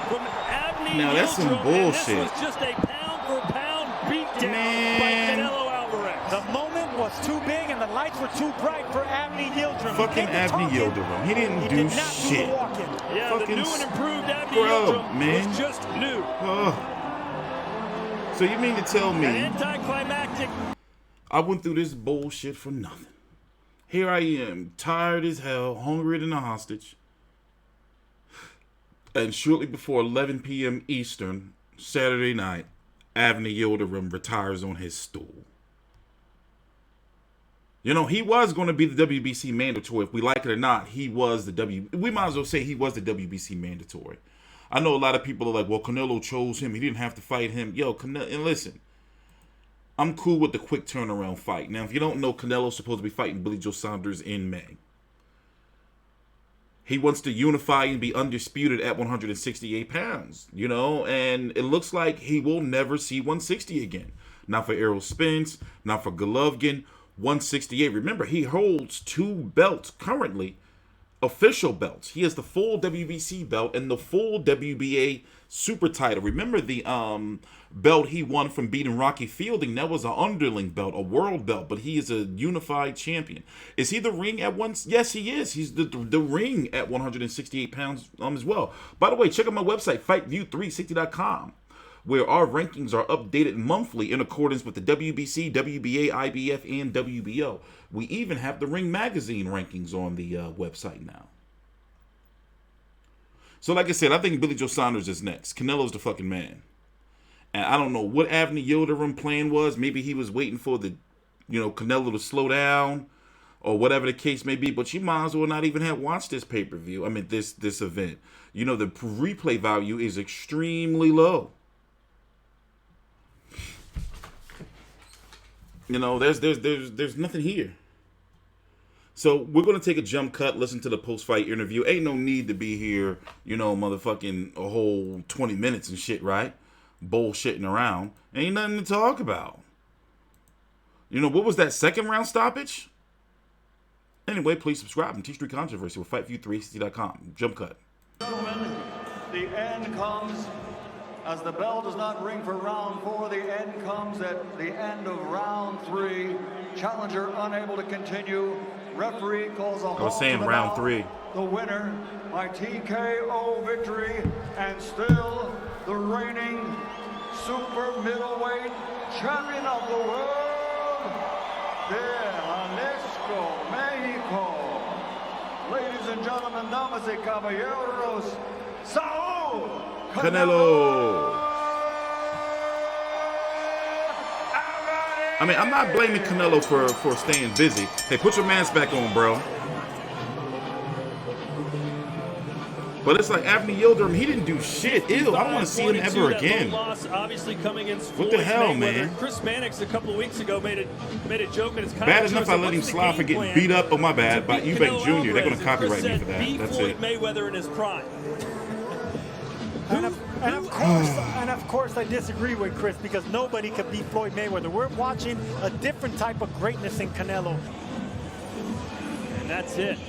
from Avni Now that's some Yildirim, bullshit. and this was just a pound-for-pound beatdown by Canelo Alvarez. The moment was too big and the lights were too bright for Avni Yildirim. Fucking Avni Yildirim. He didn't do shit. Yeah, fucking the new and improved Avni scrub, man. was just new. So you mean to tell me An anticlimactic. I went through this bullshit for nothing? Here I am, tired as hell, hungrier than a hostage. And shortly before 11 p.m. Eastern, Saturday night, Avni Yildirim retires on his stool. You know, he was going to be the WBC mandatory. If we like it or not, he was the we might as well say he was the WBC mandatory. I know a lot of people are like, well, Canelo chose him. He didn't have to fight him. Yo, Canelo, and listen, I'm cool with the quick turnaround fight. Now, if you don't know, Canelo's supposed to be fighting Billy Joe Saunders in May. He wants to unify and be undisputed at 168 pounds, you know, and it looks like he will never see 160 again. Not for Errol Spence, not for Golovkin. 168. Remember, he holds 2 belts currently, official belts. He has the full WBC belt and the full WBA Super title. Remember the belt he won from beating Rocky Fielding? That was an underling belt, a world belt, but he is a unified champion. Is he the ring at once? Yes, he is. He's the ring at 168 pounds as well. By the way, check out my website, FightView360.com. where our rankings are updated monthly in accordance with the WBC, WBA, IBF, and WBO. We even have the Ring Magazine rankings on the website now. So like I said, I think Billy Joe Saunders is next. Canelo's the fucking man. And I don't know what Avni Yildirim plan was. Maybe he was waiting for the, Canelo to slow down or whatever the case may be. But you might as well not even have watched this pay-per-view. I mean, this event. The replay value is extremely low. There's nothing here. So we're going to take a jump cut, listen to the post-fight interview. Ain't no need to be here, motherfucking a whole 20 minutes and shit, right? Bullshitting around. Ain't nothing to talk about. What was that second round stoppage? Anyway, please subscribe and T Street Controversy with FightView360.com. Jump cut. Gentlemen, the end comes. As the bell does not ring for round 4, the end comes at the end of round 3. Challenger unable to continue. Referee calls a halt. I was saying to the round bout. 3. The winner by TKO victory and still the reigning super-middleweight champion of the world, de Jalisco, Mexico. Ladies and gentlemen, damas y caballeros, Saul Canelo. I mean, I'm not blaming Canelo for staying busy. Hey, put your mask back on, bro. But it's like Avni Yildirim, he didn't do shit. Ew, I don't want to see him ever again. Obviously coming in what the hell, man? Chris Mannix a couple of weeks ago made a joke, and it's kind bad of enough I let him slide for getting beat up. Oh, my bad. By Eubank Jr. They're going to copyright me for that. That's it. Mayweather in his prime. And of course, I disagree with Chris because nobody could beat Floyd Mayweather. We're watching a different type of greatness in Canelo. And that's it.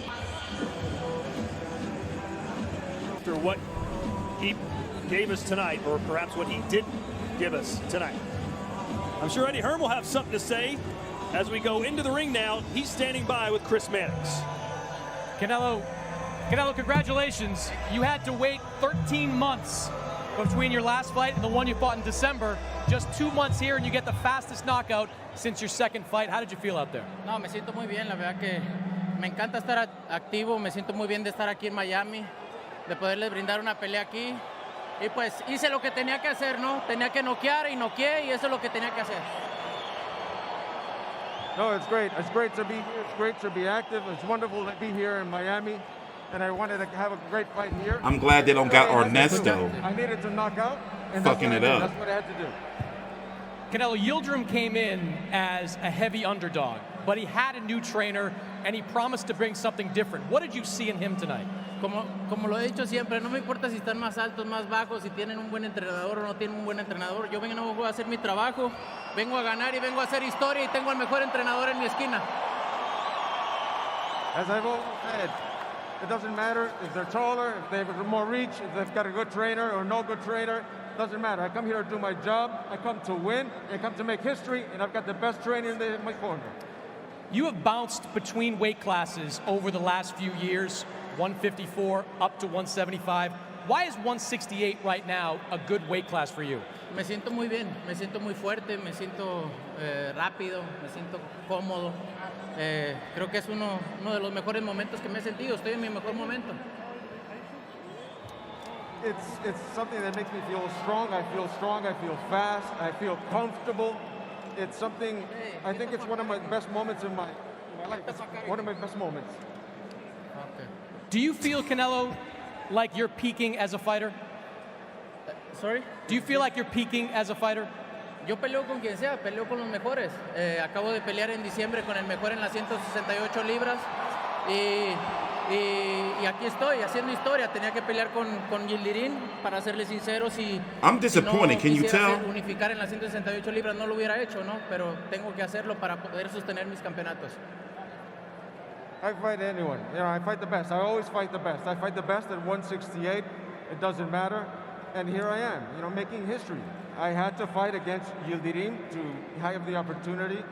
After what he gave us tonight, or perhaps what he didn't give us tonight. I'm sure Eddie Hearn will have something to say as we go into the ring now. He's standing by with Chris Mannix. Canelo, congratulations. You had to wait 13 months between your last fight and the one you fought in December. Just 2 months here and you get the fastest knockout since your second fight. How did you feel out there? No, me siento muy bien. La verdad que me encanta estar activo. Me siento muy bien de estar aquí en Miami, de poderles brindar una pelea aquí. Y pues hice lo que tenía que hacer, ¿no? Tenía que noquear y noqueé y eso es lo que tenía que hacer. No, it's great. It's great to be here. It's great to be active. It's wonderful to be here in Miami. And I wanted to have a great fight here. I'm glad they don't got Ernesto I needed to knock out. And fucking it up. That's what I had to do. Canelo, Yildirim came in as a heavy underdog, but he had a new trainer and he promised to bring something different. What did you see in him tonight? Como lo he dicho siempre, no me importa si están más altos, más bajos, si tienen un buen entrenador o no tienen un buen entrenador. Yo vengo a hacer mi trabajo, vengo a ganar y vengo a hacer historia y tengo al mejor entrenador en mi esquina. As I've always said, It doesn't matter if they're taller, if they have more reach, if they've got a good trainer or no good trainer. Doesn't matter. I come here to do my job. I come to win. I come to make history, and I've got the best trainer in my corner. You have bounced between weight classes over the last few years, 154 up to 175. Why is 168 right now a good weight class for you? Me siento muy bien, me siento muy fuerte, me siento rápido, me siento cómodo. Creo que es uno de los mejores momentos que me he sentido. Estoy en mi mejor momento. It's something that makes me feel strong. I feel fast. I feel comfortable. It's something, I think it's one of my best moments in my life. It's one of my best moments. Okay. Do you feel, Canelo, like you're peaking as a fighter? Sorry? Do you feel like you're peaking as a fighter? Yo peleo con quien sea, peleo con los mejores. Acabo de pelear en diciembre con el mejor en las 168 libras. Y aquí estoy haciendo historia. Tenía que pelear con Yildirim, para serles sincero. I'm disappointed. Can you tell? Unificar en las 168 libras no lo hubiera hecho, ¿no? Pero tengo que hacerlo para poder sostener mis campeonatos. I fight anyone. You know, I fight the best. I always fight the best. I fight the best at 168. It doesn't matter. And here I am, you know, making history. I had to fight against Yildirim to have the opportunity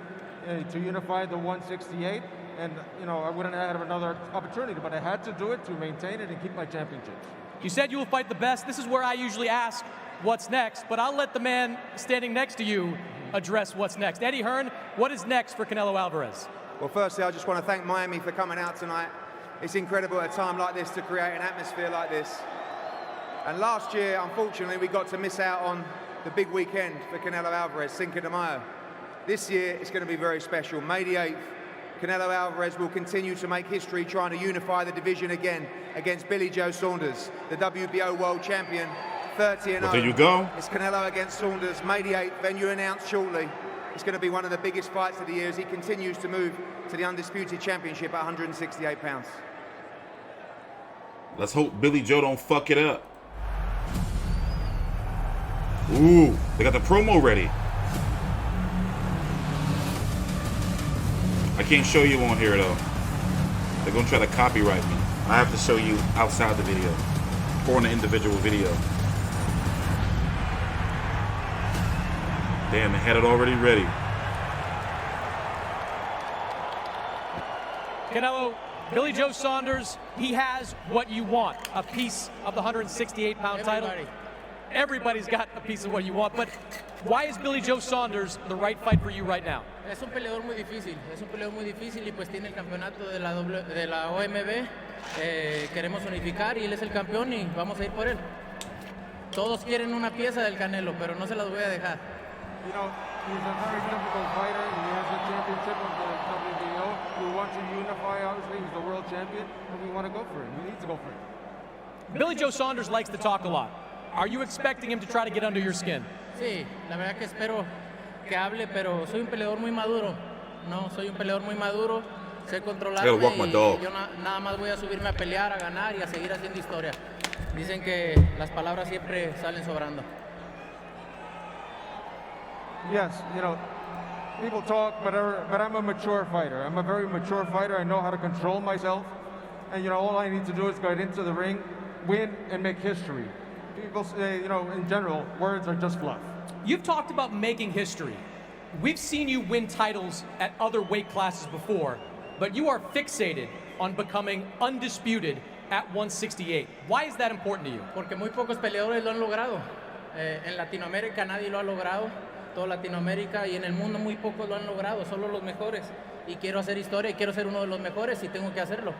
to unify the 168. And, you know, I wouldn't have another opportunity, but I had to do it to maintain it and keep my championships. You said you will fight the best. This is where I usually ask what's next, but I'll let the man standing next to you address what's next. Eddie Hearn, what is next for Canelo Alvarez? Well, firstly, I just want to thank Miami for coming out tonight. It's incredible at a time like this to create an atmosphere like this. And last year, unfortunately, we got to miss out on the big weekend for Canelo Alvarez, Cinco de Mayo. This year, it's going to be very special. May the 8th, Canelo Alvarez will continue to make history trying to unify the division again against Billy Joe Saunders, the WBO World Champion, 30-0. Well, there you go. It's Canelo against Saunders, May the 8th, venue announced shortly. It's going to be one of the biggest fights of the year as he continues to move to the undisputed championship at 168 pounds. Let's hope Billy Joe don't fuck it up. Ooh, they got the promo ready. I can't show you on here though. They're gonna try to copyright me. I have to show you outside the video or in the individual video. Damn, they had it already ready. Canelo, Billy Joe Saunders, he has what you want, a piece of the 168-pound title. Everybody's got a piece of what you want, but why is Billy Joe Saunders the right fight for you right now? Es un peleador muy difícil, y pues tiene el campeonato de la OMB. Queremos unificar y él es el campeón y vamos a ir por él. Todos quieren una pieza del Canelo, pero no se las voy a dejar. You know, he's a very difficult fighter. He has a championship of the WBO. We want to unify, obviously. He's the world champion, and we want to go for it. We need to go for it. Billy Joe Saunders likes to talk a lot. Are you expecting him to try to get under your skin? Sí, la verdad que espero que hable, pero soy un peleador muy maduro. No, soy un peleador muy maduro. Sé controlarme y yo nada más voy a subirme a pelear, a ganar y a seguir haciendo historia. Dicen que las palabras siempre salen sobrando. Yes, you know, people talk, but I'm a mature fighter. I'm a very mature fighter. I know how to control myself. And, you know, all I need to do is get into the ring, win, and make history. People say, you know, in general, words are just fluff. You've talked about making history. We've seen you win titles at other weight classes before, but you are fixated on becoming undisputed at 168. Why is that important to you? Porque muy pocos peleadores lo han logrado. En Latinoamérica nadie lo ha logrado. Toda Latinoamérica y en el mundo muy pocos lo han logrado, solo los mejores. Y quiero hacer historia y quiero ser uno de los mejores y tengo que hacerlo.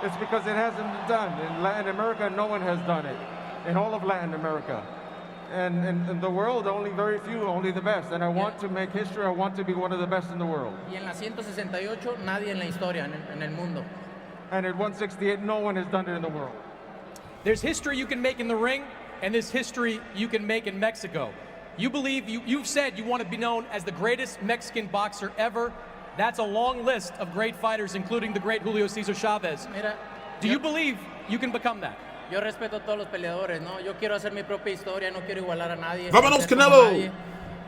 It's because it hasn't been done. In Latin America, no one has done it. In all of Latin America. And in the world, only very few, only the best. And I want to make history. I want to be one of the best in the world. Y en la 168, nadie en la historia, en el mundo. And at 168, no one has done it in the world. There's history you can make in the ring, and there's history you can make in Mexico. You believe, you've said you want to be known as the greatest Mexican boxer ever. That's a long list of great fighters, including the great Julio Cesar Chavez. Mira, do you believe you can become that? Yo respeto a todos los peleadores, ¿no? Yo quiero hacer mi propia historia, no quiero igualar a nadie. ¡Vámonos, Canelo!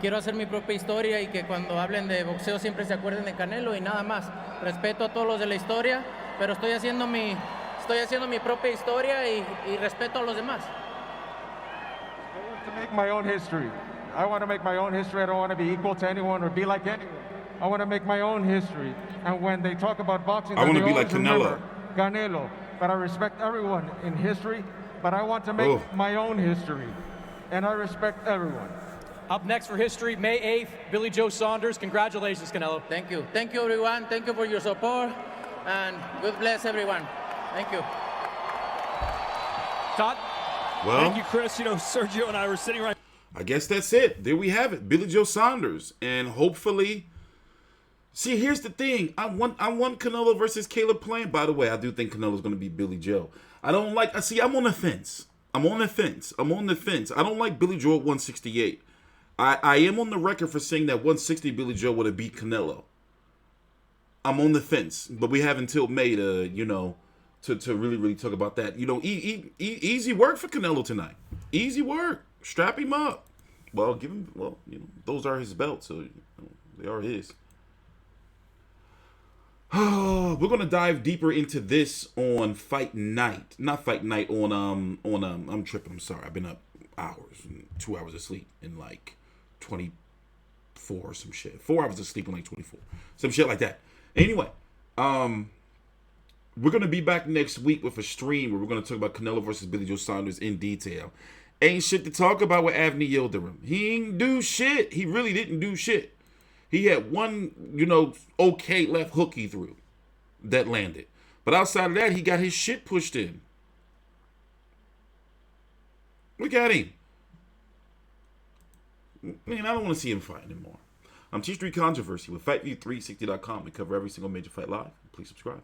quiero hacer mi propia historia y que cuando hablen de boxeo siempre se acuerden de Canelo y nada más. Respeto a todos los de la historia, pero estoy haciendo mi propia historia y respeto a los demás. I want to make my own history. I want to make my own history. I don't want to be equal to anyone or be like anyone. I want to make my own history. And when they talk about boxing, I want to they be like always remember Canelo. Canelo. But I respect everyone in history. But I want to make my own history. And I respect everyone. Up next for history, May 8th, Billy Joe Saunders. Congratulations, Canelo. Thank you. Thank you, everyone. Thank you for your support. And God bless everyone. Thank you. Todd? Well, Thank you, Chris. You know, Sergio and I were sitting right. I guess that's it. There we have it. Billy Joe Saunders. And hopefully, see, here's the thing. I want Canelo versus Caleb Plant. By the way, I do think Canelo's going to beat Billy Joe. I don't like, I'm on the fence. I'm on the fence. I don't like Billy Joe at 168. I am on the record for saying that 160 Billy Joe would have beat Canelo. I'm on the fence. But we have until May to, to really talk about that. Easy work for Canelo tonight. Easy work. Strap him up. Well, give him, those are his belts, so they are his. We're gonna dive deeper into this on Fight Night. Not Fight Night, I'm tripping, I'm sorry. I've been up hours, 2 hours of sleep in like 24 or some shit. 4 hours of sleep in like 24. Some shit like that. Anyway, we're gonna be back next week with a stream where we're gonna talk about Canelo versus Billy Joe Saunders in detail. Ain't shit to talk about with Avni Yildirim. He ain't do shit. He really didn't do shit. He had one, okay left hook he threw that landed. But outside of that, he got his shit pushed in. Look at him. Man, I don't want to see him fight anymore. I'm T Street Controversy with FightView360.com. We cover every single major fight live. Please subscribe.